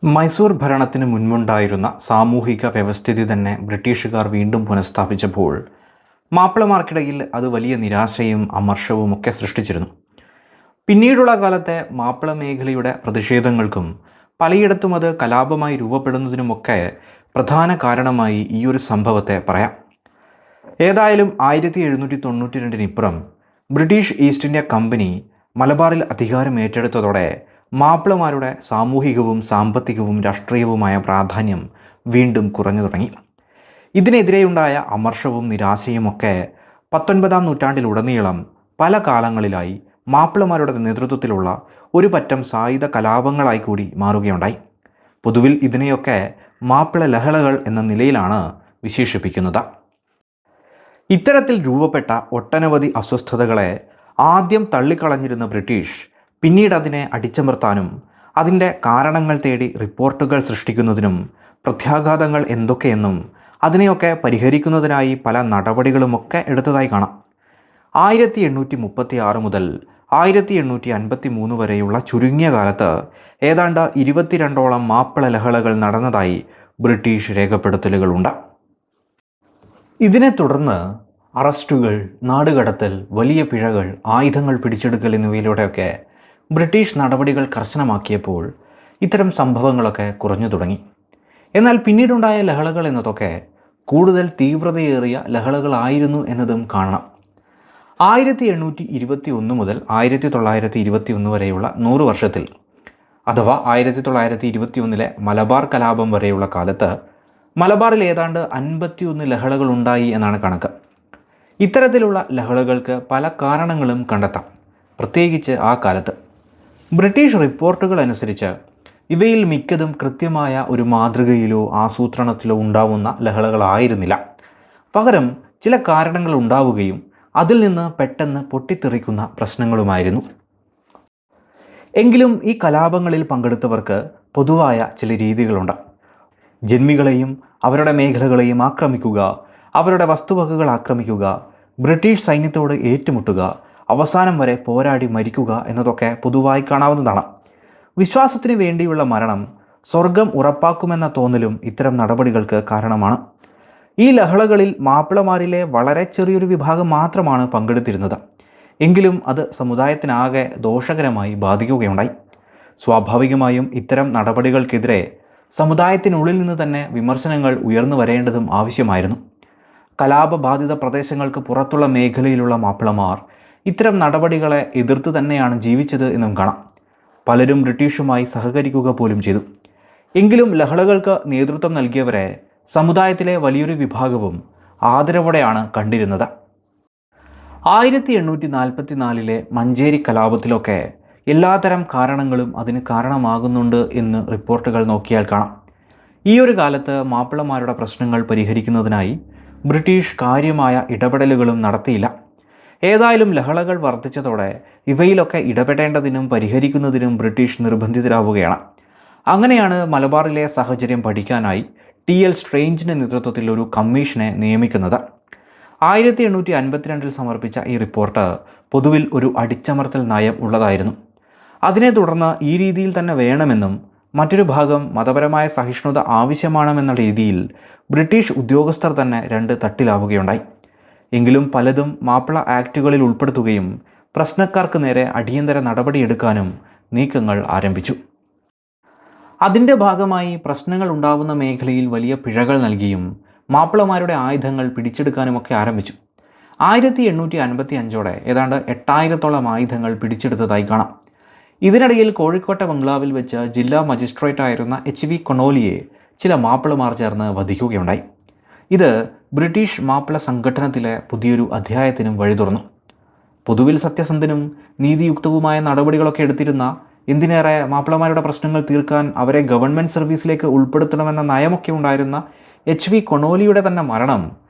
മൈസൂർ ഭരണത്തിന് മുൻപുണ്ടായിരുന്ന സാമൂഹിക വ്യവസ്ഥിതി തന്നെ ബ്രിട്ടീഷുകാർ വീണ്ടും പുനഃസ്ഥാപിച്ചപ്പോൾ മാപ്പിളമാർക്കിടയിൽ അത് വലിയ നിരാശയും അമർഷവും ഒക്കെ സൃഷ്ടിച്ചിരുന്നു. പിന്നീടുള്ള കാലത്തെ മാപ്പിള മേഖലയുടെ പ്രതിഷേധങ്ങൾക്കും പലയിടത്തും അത് കലാപമായി രൂപപ്പെടുന്നതിനുമൊക്കെ പ്രധാന കാരണമായി ഈ ഒരു സംഭവത്തെ പറയാം. ഏതായാലും 1792-ഇപ്പുറം ബ്രിട്ടീഷ് ഈസ്റ്റ് ഇന്ത്യ കമ്പനി മലബാറിൽ അധികാരം ഏറ്റെടുത്തതോടെ മാപ്പിളമാരുടെ സാമൂഹികവും സാമ്പത്തികവും രാഷ്ട്രീയവുമായ പ്രാധാന്യം വീണ്ടും കുറഞ്ഞു തുടങ്ങി. ഇതിനെതിരെയുണ്ടായ അമർഷവും നിരാശയുമൊക്കെ 19-ാം നൂറ്റാണ്ടിലുടനീളം പല കാലങ്ങളിലായി മാപ്പിളമാരുടെ നേതൃത്വത്തിലുള്ള ഒരു പറ്റം സായുധ കലാപങ്ങളായി കൂടി മാറുകയുണ്ടായി. പൊതുവിൽ ഇതിനെയൊക്കെ മാപ്പിള ലഹളകൾ എന്ന നിലയിലാണ് വിശേഷിപ്പിക്കുന്നത്. ഇത്തരത്തിൽ രൂപപ്പെട്ട ഒട്ടനവധി അസ്വസ്ഥതകളെ ആദ്യം തള്ളിക്കളഞ്ഞിരുന്ന ബ്രിട്ടീഷ് പിന്നീട് അതിനെ അടിച്ചമർത്താനും അതിൻ്റെ കാരണങ്ങൾ തേടി റിപ്പോർട്ടുകൾ സൃഷ്ടിക്കുന്നതിനും പ്രത്യാഘാതങ്ങൾ എന്തൊക്കെയെന്നും അതിനെയൊക്കെ പരിഹരിക്കുന്നതിനായി പല നടപടികളുമൊക്കെ എടുത്തതായി കാണാം. 1836 മുതൽ 1853 വരെയുള്ള ചുരുങ്ങിയ കാലത്ത് ഏതാണ്ട് 22ഓളം മാപ്പിള ലഹളകൾ നടന്നതായി ബ്രിട്ടീഷ് രേഖപ്പെടുത്തലുകളുണ്ട്. ഇതിനെ തുടർന്ന് അറസ്റ്റുകൾ, നാടുകടത്തൽ, വലിയ പിഴകൾ, ആയുധങ്ങൾ പിടിച്ചെടുക്കൽ എന്നിവയിലൂടെയൊക്കെ ബ്രിട്ടീഷ് നടപടികൾ കർശനമാക്കിയപ്പോൾ ഇത്തരം സംഭവങ്ങളൊക്കെ കുറഞ്ഞു തുടങ്ങി. എന്നാൽ പിന്നീടുണ്ടായ ലഹളകൾ എന്നതൊക്കെ കൂടുതൽ തീവ്രതയേറിയ ലഹളകളായിരുന്നു എന്നതും കാണണം. 1821 മുതൽ 1921 വരെയുള്ള 100 വർഷത്തിൽ, അഥവാ 1921 മലബാർ കലാപം വരെയുള്ള കാലത്ത് മലബാറിൽ ഏതാണ്ട് 51 ലഹളകൾ ഉണ്ടായി എന്നാണ് കണക്ക്. ഇത്തരത്തിലുള്ള ലഹളകൾക്ക് പല കാരണങ്ങളും കണ്ടെത്താം. പ്രത്യേകിച്ച് ആ കാലത്ത് ബ്രിട്ടീഷ് റിപ്പോർട്ടുകൾ അനുസരിച്ച് ഇവയിൽ മിക്കതും കൃത്യമായ ഒരു മാതൃകയിലോ ആസൂത്രണത്തിലോ ഉണ്ടാവുന്ന ലഹളകളായിരുന്നില്ല. പകരം ചില കാരണങ്ങൾ ഉണ്ടാവുകയും അതിൽ നിന്ന് പെട്ടെന്ന് പൊട്ടിത്തെറിക്കുന്ന പ്രശ്നങ്ങളുമായിരുന്നു. എങ്കിലും ഈ കലാപങ്ങളിൽ പങ്കെടുത്തവർക്ക് പൊതുവായ ചില രീതികളുണ്ട്. ജന്മികളെയും അവരുടെ മേഖലകളെയും ആക്രമിക്കുക, അവരുടെ വസ്തുവകകൾ ആക്രമിക്കുക, ബ്രിട്ടീഷ് സൈന്യത്തോട് ഏറ്റുമുട്ടുക, അവസാനം വരെ പോരാടി മരിക്കുക എന്നതൊക്കെ പൊതുവായി കാണാവുന്നതാണ്. വിശ്വാസത്തിന് വേണ്ടിയുള്ള മരണം സ്വർഗം ഉറപ്പാക്കുമെന്ന തോന്നലും ഇത്തരം നടപടികൾക്ക് കാരണമാണ്. ഈ ലഹളകളിൽ മാപ്പിളമാരിലെ വളരെ ചെറിയൊരു വിഭാഗം മാത്രമാണ് പങ്കെടുത്തിരുന്നത്. എങ്കിലും അത് സമുദായത്തിനാകെ ദോഷകരമായി ബാധിക്കുകയുണ്ടായി. സ്വാഭാവികമായും ഇത്തരം നടപടികൾക്കെതിരെ സമുദായത്തിനുള്ളിൽ നിന്ന് തന്നെ വിമർശനങ്ങൾ ഉയർന്നു വരേണ്ടതും ആവശ്യമായിരുന്നു. കലാപബാധിത പ്രദേശങ്ങൾക്ക് പുറത്തുള്ള മേഖലയിലുള്ള മാപ്പിളമാർ ഇത്തരം നടപടികളെ എതിർത്ത് തന്നെയാണ് ജീവിച്ചത് എന്നും കാണാം. പലരും ബ്രിട്ടീഷുമായി സഹകരിക്കുക പോലും ചെയ്തു. എങ്കിലും ലഹളകൾക്ക് നേതൃത്വം നൽകിയവരെ സമുദായത്തിലെ വലിയൊരു വിഭാഗവും ആദരവോടെയാണ് കണ്ടിരുന്നത്. 1844 മഞ്ചേരി കലാപത്തിലൊക്കെ എല്ലാത്തരം കാരണങ്ങളും അതിന് കാരണമാകുന്നുണ്ട് എന്ന് റിപ്പോർട്ടുകൾ നോക്കിയാൽ കാണാം. ഈ ഒരു കാലത്ത് മാപ്പിളമാരുടെ പ്രശ്നങ്ങൾ പരിഹരിക്കുന്നതിനായി ബ്രിട്ടീഷ് കാര്യമായ ഇടപെടലുകളും നടത്തിയില്ല. ഏതായാലും ലഹളകൾ വർദ്ധിച്ചതോടെ ഇവയിലൊക്കെ ഇടപെടേണ്ടതിനും പരിഹരിക്കുന്നതിനും ബ്രിട്ടീഷ് നിർബന്ധിതരാവുകയാണ്. അങ്ങനെയാണ് മലബാറിലെ സാഹചര്യം പഠിക്കാനായി TL സ്ട്രേഞ്ചിൻ്റെ നേതൃത്വത്തിൽ ഒരു കമ്മീഷനെ നിയമിക്കുന്നത്. 1852 സമർപ്പിച്ച ഈ റിപ്പോർട്ട് പൊതുവിൽ ഒരു അടിച്ചമർത്തൽ നയം ഉള്ളതായിരുന്നു. അതിനെ തുടർന്ന് ഈ രീതിയിൽ തന്നെ വേണമെന്നും മറ്റൊരു ഭാഗം മതപരമായ സഹിഷ്ണുത ആവശ്യമാണെന്ന രീതിയിൽ ബ്രിട്ടീഷ് ഉദ്യോഗസ്ഥർ തന്നെ രണ്ട് തട്ടിലാവുകയുണ്ടായി. എങ്കിലും പലതും മാപ്പിള ആക്റ്റുകളിൽ ഉൾപ്പെടുത്തുകയും പ്രശ്നക്കാർക്ക് നേരെ അടിയന്തര നടപടിയെടുക്കാനും നീക്കങ്ങൾ ആരംഭിച്ചു. അതിൻ്റെ ഭാഗമായി പ്രശ്നങ്ങൾ ഉണ്ടാവുന്ന മേഖലയിൽ വലിയ പിഴകൾ നൽകിയും മാപ്പിളമാരുടെ ആയുധങ്ങൾ പിടിച്ചെടുക്കാനുമൊക്കെ ആരംഭിച്ചു. 1855 ഏതാണ്ട് 8000ഓളം ആയുധങ്ങൾ പിടിച്ചെടുത്തതായി കാണാം. ഇതിനിടയിൽ കോഴിക്കോട്ടെ ബംഗ്ലാവിൽ വെച്ച് ജില്ലാ മജിസ്ട്രേറ്റായിരുന്ന HV കൊണോലിയെ ചില മാപ്പിളമാർ ചേർന്ന് വധിക്കുകയുണ്ടായി. ഇത് ബ്രിട്ടീഷ് മാപ്പിള സംഘടനത്തിലെ പുതിയൊരു അധ്യായത്തിനും വഴി തുറന്നു. പൊതുവിൽ സത്യസന്ധനും നീതിയുക്തവുമായ നടപടികളൊക്കെ എടുത്തിരുന്ന, എന്തിനേറെ മാപ്പിളമാരുടെ പ്രശ്നങ്ങൾ തീർക്കാൻ അവരെ ഗവൺമെൻറ് സർവീസിലേക്ക് ഉൾപ്പെടുത്തണമെന്ന നയമൊക്കെ ഉണ്ടായിരുന്ന HV കൊണോലിയുടെ തന്നെ മരണം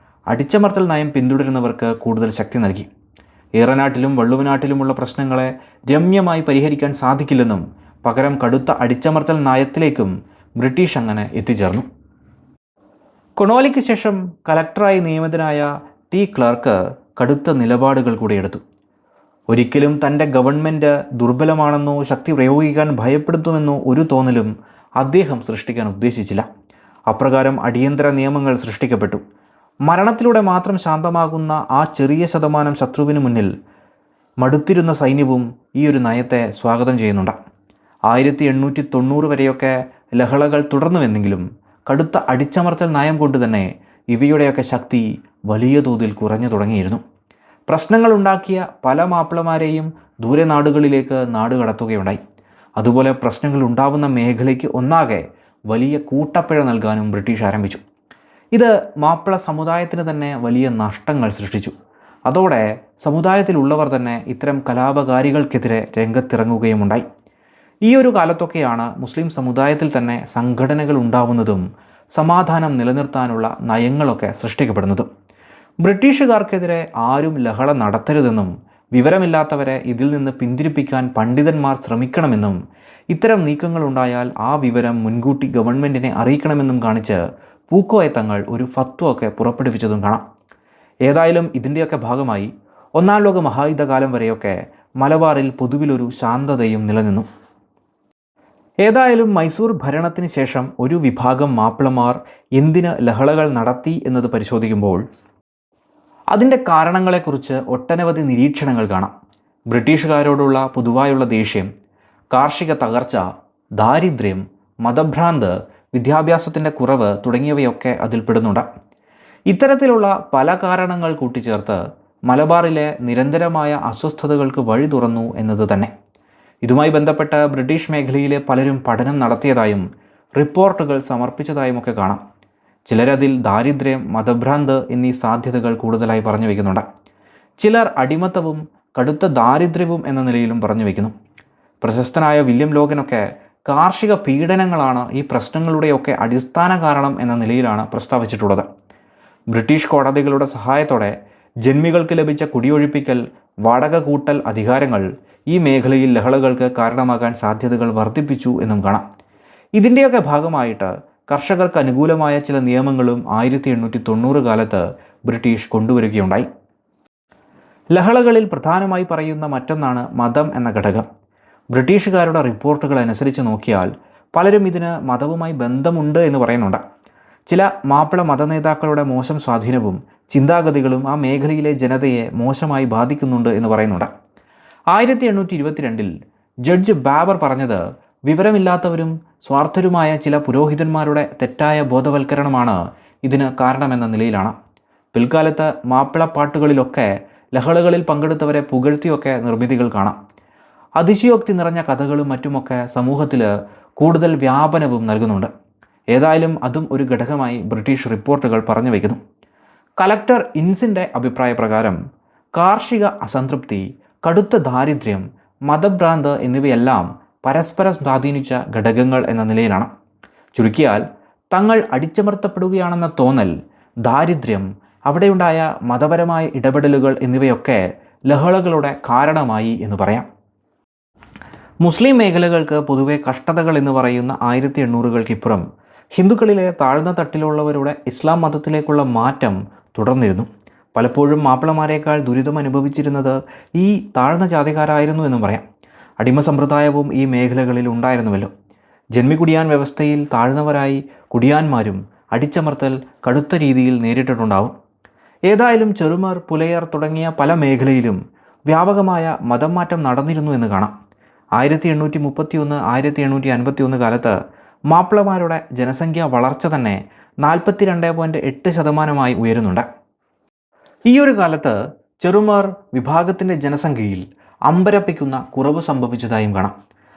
അടിച്ചമർത്തൽ നയം പിന്തുടരുന്നവർക്ക് കൂടുതൽ ശക്തി നൽകി. ഏറനാട്ടിലും വള്ളുവനാട്ടിലുമുള്ള പ്രശ്നങ്ങളെ രമ്യമായി പരിഹരിക്കാൻ സാധിക്കില്ലെന്നും പകരം കടുത്ത അടിച്ചമർത്തൽ നയത്തിലേക്കും ബ്രിട്ടീഷ് അങ്ങനെ എത്തിച്ചേർന്നു. കൊണോലിക്ക് ശേഷം കലക്ടറായി നിയമിതനായ T ക്ലർക്ക് കടുത്ത നിലപാടുകൾ കൂടി എടുത്തു. ഒരിക്കലും തൻ്റെ ഗവൺമെൻറ് ദുർബലമാണെന്നോ ശക്തി പ്രയോഗിക്കാൻ ഭയപ്പെടുത്തുമെന്നോ ഒരു തോന്നലും അദ്ദേഹം സൃഷ്ടിക്കാൻ ഉദ്ദേശിച്ചില്ല. അപ്രകാരം അടിയന്തര നിയമങ്ങൾ സൃഷ്ടിക്കപ്പെട്ടു. മരണത്തിലൂടെ മാത്രം ശാന്തമാകുന്ന ആ ചെറിയ ശതമാനം ശത്രുവിന് മുന്നിൽ മടുത്തിരുന്ന സൈന്യവും ഈ ഒരു നയത്തെ സ്വാഗതം ചെയ്യുന്നുണ്ട്. 1890 വരെയൊക്കെ ലഹളകൾ തുടർന്നുവെന്നെങ്കിലും കടുത്ത അടിച്ചമർത്തൽ നയം കൊണ്ട് തന്നെ ഇവയുടെയൊക്കെ ശക്തി വലിയ തോതിൽ കുറഞ്ഞു തുടങ്ങിയിരുന്നു. പ്രശ്നങ്ങളുണ്ടാക്കിയ പല മാപ്പിളമാരെയും ദൂരെ നാടുകളിലേക്ക് നാട് കടത്തുകയുണ്ടായി. അതുപോലെ പ്രശ്നങ്ങൾ ഉണ്ടാവുന്ന മേഖലയ്ക്ക് ഒന്നാകെ വലിയ കൂട്ടപ്പിഴ നൽകാനും ബ്രിട്ടീഷ് ആരംഭിച്ചു. ഇത് മാപ്പിള സമുദായത്തിന് തന്നെ വലിയ നഷ്ടങ്ങൾ സൃഷ്ടിച്ചു. അതോടെ സമുദായത്തിലുള്ളവർ തന്നെ ഇത്തരം കലാപകാരികൾക്കെതിരെ രംഗത്തിറങ്ങുകയുമുണ്ടായി. ഈ ഒരു കാലത്തൊക്കെയാണ് മുസ്ലിം സമുദായത്തിൽ തന്നെ സംഘടനകൾ ഉണ്ടാവുന്നതും സമാധാനം നിലനിർത്താനുള്ള നയങ്ങളൊക്കെ സൃഷ്ടിക്കപ്പെടുന്നതും. ബ്രിട്ടീഷുകാർക്കെതിരെ ആരും ലഹള നടത്തരുതെന്നും വിവരമില്ലാത്തവരെ ഇതിൽ നിന്ന് പിന്തിരിപ്പിക്കാൻ പണ്ഡിതന്മാർ ശ്രമിക്കണമെന്നും ഇത്തരം നീക്കങ്ങളുണ്ടായാൽ ആ വിവരം മുൻകൂട്ടി ഗവൺമെൻറ്റിനെ അറിയിക്കണമെന്നും കാണിച്ച് പൂക്കോയ തങ്ങൾ ഒരു ഫത്വ ഒക്കെ പുറപ്പെടുവിച്ചതും കാണാം. ഏതായാലും ഇതിൻ്റെയൊക്കെ ഭാഗമായി ഒന്നാം ലോക മഹായുദ്ധകാലം വരെയൊക്കെ മലബാറിൽ പൊതുവിലൊരു ശാന്തതയും നിലനിന്നു. ഏതായാലും മൈസൂർ ഭരണത്തിന് ശേഷം ഒരു വിഭാഗം മാപ്പിളമാർ എന്തിന് ലഹളകൾ നടത്തി എന്നത് പരിശോധിക്കുമ്പോൾ അതിൻ്റെ കാരണങ്ങളെക്കുറിച്ച് ഒട്ടനവധി നിരീക്ഷണങ്ങൾ കാണാം. ബ്രിട്ടീഷുകാരോടുള്ള പൊതുവായുള്ള ദേഷ്യം, കാർഷിക തകർച്ച, ദാരിദ്ര്യം, മതഭ്രാന്ത്, വിദ്യാഭ്യാസത്തിൻ്റെ കുറവ് തുടങ്ങിയവയൊക്കെ അതിൽപ്പെടുന്നുണ്ട്. ഇത്തരത്തിലുള്ള പല കാരണങ്ങൾ കൂട്ടിച്ചേർത്ത് മലബാറിലെ നിരന്തരമായ അസ്വസ്ഥതകൾക്ക് വഴി തുറന്നു എന്നത് തന്നെ. ഇതുമായി ബന്ധപ്പെട്ട ബ്രിട്ടീഷ് മേഖലയിലെ പലരും പഠനം നടത്തിയതായും റിപ്പോർട്ടുകൾ സമർപ്പിച്ചതായുമൊക്കെ കാണാം. ചിലരതിൽ ദാരിദ്ര്യം, മതഭ്രാന്ത് എന്നീ സാധ്യതകൾ കൂടുതലായി പറഞ്ഞു വയ്ക്കുന്നുണ്ട്. ചിലർ അടിമത്തവും കടുത്ത ദാരിദ്ര്യവും എന്ന നിലയിലും പറഞ്ഞു വയ്ക്കുന്നു. പ്രശസ്തനായ വില്യം ലോഗനൊക്കെ കാർഷിക പീഡനങ്ങളാണ് ഈ പ്രശ്നങ്ങളുടെയൊക്കെ അടിസ്ഥാന കാരണം എന്ന നിലയിലാണ് പ്രസ്താവിച്ചിട്ടുള്ളത്. ബ്രിട്ടീഷ് കോടതികളുടെ സഹായത്തോടെ ജന്മികൾക്ക് ലഭിച്ച കുടിയൊഴിപ്പിക്കൽ, വാടക കൂട്ടൽ അധികാരങ്ങൾ ഈ മേഖലയിൽ ലഹളകൾക്ക് കാരണമാകാൻ സാധ്യതകൾ വർദ്ധിപ്പിച്ചു എന്നും കാണാം. ഇതിൻ്റെയൊക്കെ ഭാഗമായിട്ട് കർഷകർക്ക് അനുകൂലമായ ചില നിയമങ്ങളും 1890 കാലത്ത് ബ്രിട്ടീഷ് കൊണ്ടുവരികയുണ്ടായി. ലഹളകളിൽ പ്രധാനമായി പറയുന്ന മറ്റൊന്നാണ് മതം എന്ന ഘടകം. ബ്രിട്ടീഷുകാരുടെ റിപ്പോർട്ടുകൾ അനുസരിച്ച് നോക്കിയാൽ പലരും ഇതിന് മതവുമായി ബന്ധമുണ്ട് എന്ന് പറയുന്നുണ്ട്. ചില മാപ്പിള മതനേതാക്കളുടെ മോശം സ്വാധീനവും ചിന്താഗതികളും ആ മേഖലയിലെ ജനതയെ മോശമായി ബാധിക്കുന്നുണ്ട് എന്ന് പറയുന്നുണ്ട്. 1822 ജഡ്ജ് ബാബർ പറഞ്ഞത് വിവരമില്ലാത്തവരും സ്വാർത്ഥരുമായ ചില പുരോഹിതന്മാരുടെ തെറ്റായ ബോധവൽക്കരണമാണ് ഇതിന് കാരണമെന്ന നിലയിലാണ്. പിൽക്കാലത്ത് മാപ്പിളപ്പാട്ടുകളിലൊക്കെ ലഹളകളിൽ പങ്കെടുത്തവരെ പുകഴ്ത്തിയൊക്കെ നിർമ്മിതികൾ കാണാം. അതിശയോക്തി നിറഞ്ഞ കഥകളും മറ്റുമൊക്കെ സമൂഹത്തിൽ കൂടുതൽ വ്യാപനവും നൽകുന്നുണ്ട്. ഏതായാലും അതും ഒരു ഘടകമായി ബ്രിട്ടീഷ് റിപ്പോർട്ടുകൾ പറഞ്ഞു വയ്ക്കുന്നു. കലക്ടർ ഇൻസിൻ്റെ അഭിപ്രായ പ്രകാരം കാർഷിക അസംതൃപ്തി, കടുത്ത ദാരിദ്ര്യം, മതഭ്രാന്ത് എന്നിവയെല്ലാം പരസ്പരം സ്വാധീനിച്ച ഘടകങ്ങൾ എന്ന നിലയിലാണ്. ചുരുക്കിയാൽ തങ്ങൾ അടിച്ചമർത്തപ്പെടുകയാണെന്ന തോന്നൽ, ദാരിദ്ര്യം, അവിടെയുണ്ടായ മതപരമായ ഇടപെടലുകൾ എന്നിവയൊക്കെ ലഹളകളുടെ കാരണമായി എന്ന് പറയാം. മുസ്ലിം മേഖലകൾക്ക് പൊതുവെ കഷ്ടതകൾ എന്ന് പറയുന്ന 1800കൾക്കിപ്പുറം ഹിന്ദുക്കളിലെ താഴ്ന്ന തട്ടിലുള്ളവരുടെ ഇസ്ലാം മതത്തിലേക്കുള്ള മാറ്റം തുടർന്നിരുന്നു. പലപ്പോഴും മാപ്പിളമാരേക്കാൾ ദുരിതം അനുഭവിച്ചിരുന്നത് ഈ താഴ്ന്ന ജാതിക്കാരായിരുന്നു എന്നും പറയാം. അടിമ സമ്പ്രദായവും ഈ മേഖലകളിൽ ഉണ്ടായിരുന്നുവല്ലോ. ജന്മികുടിയാൻ വ്യവസ്ഥയിൽ താഴ്ന്നവരായി കുടിയാന്മാരും അടിച്ചമർത്തൽ കടുത്ത രീതിയിൽ നേരിട്ടിട്ടുണ്ടാവും. ഏതായാലും ചെറുമർ, പുലയർ തുടങ്ങിയ പല മേഖലയിലും വ്യാപകമായ മതം മാറ്റം നടന്നിരുന്നു എന്ന് കാണാം. 1831, 1851 കാലത്ത് മാപ്പിളമാരുടെ ജനസംഖ്യ വളർച്ച തന്നെ 42.8% ഉയരുന്നുണ്ട്. ഈ ഒരു കാലത്ത് ചെറുമർ വിഭാഗത്തിൻ്റെ ജനസംഖ്യയിൽ അമ്പരപ്പിക്കുന്ന കുറവ് സംഭവിച്ചതായും കാണാം.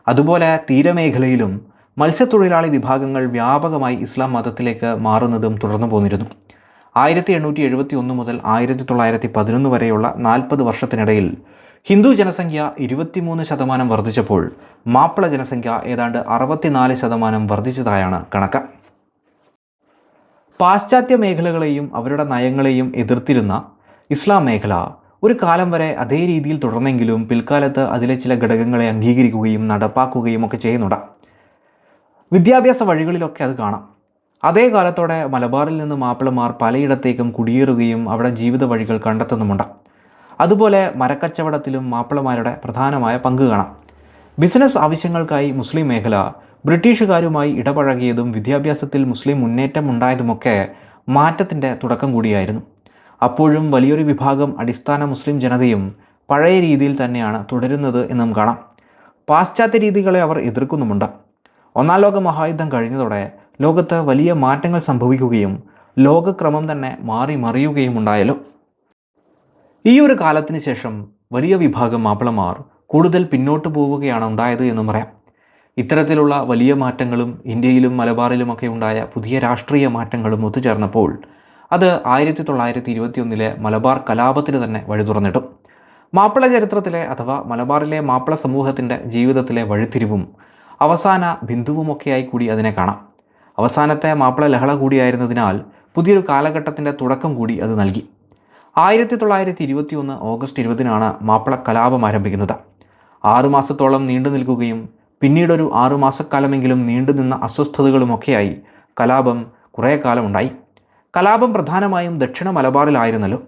അതുപോലെ തീരമേഖലയിലും മത്സ്യത്തൊഴിലാളി വിഭാഗങ്ങൾ വ്യാപകമായി ഇസ്ലാം മതത്തിലേക്ക് മാറുന്നതും തുടർന്നു പോന്നിരുന്നു. 1871 മുതൽ 1911 വരെയുള്ള 40 വർഷത്തിനിടയിൽ ഹിന്ദു ജനസംഖ്യ 23% വർദ്ധിച്ചപ്പോൾ മാപ്പിള ജനസംഖ്യ ഏതാണ്ട് 64% വർദ്ധിച്ചതായാണ് കണക്ക്. പാശ്ചാത്യ മേഖലകളെയും അവരുടെ നയങ്ങളെയും എതിർത്തിരുന്ന ഇസ്ലാം മേഖല ഒരു കാലം വരെ അതേ രീതിയിൽ തുടർന്നെങ്കിലും പിൽക്കാലത്ത് അതിലെ ചില ഘടകങ്ങളെ അംഗീകരിക്കുകയും നടപ്പാക്കുകയും ഒക്കെ ചെയ്യുന്നുണ്ട്. വിദ്യാഭ്യാസ വഴികളിലൊക്കെ അത് കാണാം. അതേ കാലത്തോടെ മലബാറിൽ നിന്ന് മാപ്പിളമാർ പലയിടത്തേക്കും കുടിയേറുകയും അവിടെ ജീവിത വഴികൾ കണ്ടെത്തുന്നുമുണ്ട്. അതുപോലെ മരക്കച്ചവടത്തിലും മാപ്പിളമാരുടെ പ്രധാനമായ പങ്ക് കാണാം. ബിസിനസ് ആവശ്യങ്ങൾക്കായി മുസ്ലിം മേഖല ബ്രിട്ടീഷുകാരുമായി ഇടപഴകിയതും വിദ്യാഭ്യാസത്തിൽ മുസ്ലിം മുന്നേറ്റം ഉണ്ടായതുമൊക്കെ മാറ്റത്തിൻ്റെ തുടക്കം കൂടിയായിരുന്നു. അപ്പോഴും വലിയൊരു വിഭാഗം അടിസ്ഥാന മുസ്ലിം ജനതയും പഴയ രീതിയിൽ തന്നെയാണ് തുടരുന്നത് എന്നും കാണാം. പാശ്ചാത്യ രീതികളെ അവർ എതിർക്കുന്നുമുണ്ട്. ഒന്നാം ലോക മഹായുദ്ധം കഴിഞ്ഞതോടെ ലോകത്ത് വലിയ മാറ്റങ്ങൾ സംഭവിക്കുകയും ലോകക്രമം തന്നെ മാറി മറിയുകയും ഉണ്ടായല്ലോ. ഈ ഒരു കാലത്തിന് ശേഷം വലിയ വിഭാഗം മാപ്പിളമാർ കൂടുതൽ പിന്നോട്ട് പോവുകയാണ് ഉണ്ടായത് എന്നും പറയാം. ഇത്തരത്തിലുള്ള വലിയ മാറ്റങ്ങളും ഇന്ത്യയിലും മലബാറിലുമൊക്കെ ഉണ്ടായ പുതിയ രാഷ്ട്രീയ മാറ്റങ്ങളും ഒത്തുചേർന്നപ്പോൾ അത് 1921 മലബാർ കലാപത്തിന് തന്നെ വഴി തുറന്നിട്ടു. മാപ്പിള ചരിത്രത്തിലെ അഥവാ മലബാറിലെ മാപ്പിള സമൂഹത്തിൻ്റെ ജീവിതത്തിലെ വഴിത്തിരിവും അവസാന ബിന്ദുവുമൊക്കെയായി കൂടി അതിനെ കാണാം. അവസാനത്തെ മാപ്പിള ലഹള കൂടിയായിരുന്നതിനാൽ പുതിയൊരു കാലഘട്ടത്തിൻ്റെ തുടക്കം കൂടി അത് നൽകി. 1921 ഓഗസ്റ്റ് 20 മാപ്പിള കലാപം ആരംഭിക്കുന്നത്. 6 മാസത്തോളം നീണ്ടു നിൽക്കുകയും പിന്നീടൊരു 6 മാസക്കാലമെങ്കിലും നീണ്ടുനിന്ന അസ്വസ്ഥതകളുമൊക്കെയായി കലാപം കുറേ കാലമുണ്ടായി. കലാപം പ്രധാനമായും ദക്ഷിണ മലബാറിലായിരുന്നല്ലോ.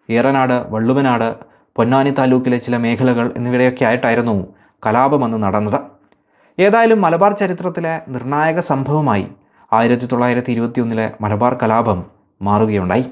ഏറനാട്, വള്ളുവനാട്, പൊന്നാനി താലൂക്കിലെ ചില മേഖലകൾ എന്നിവയൊക്കെ ആയിട്ടായിരുന്നു കലാപം അന്ന് നടന്നത്. ഏതായാലും മലബാർ ചരിത്രത്തിലെ നിർണായക സംഭവമായി 1921 മലബാർ കലാപം മാറുകയുണ്ടായി.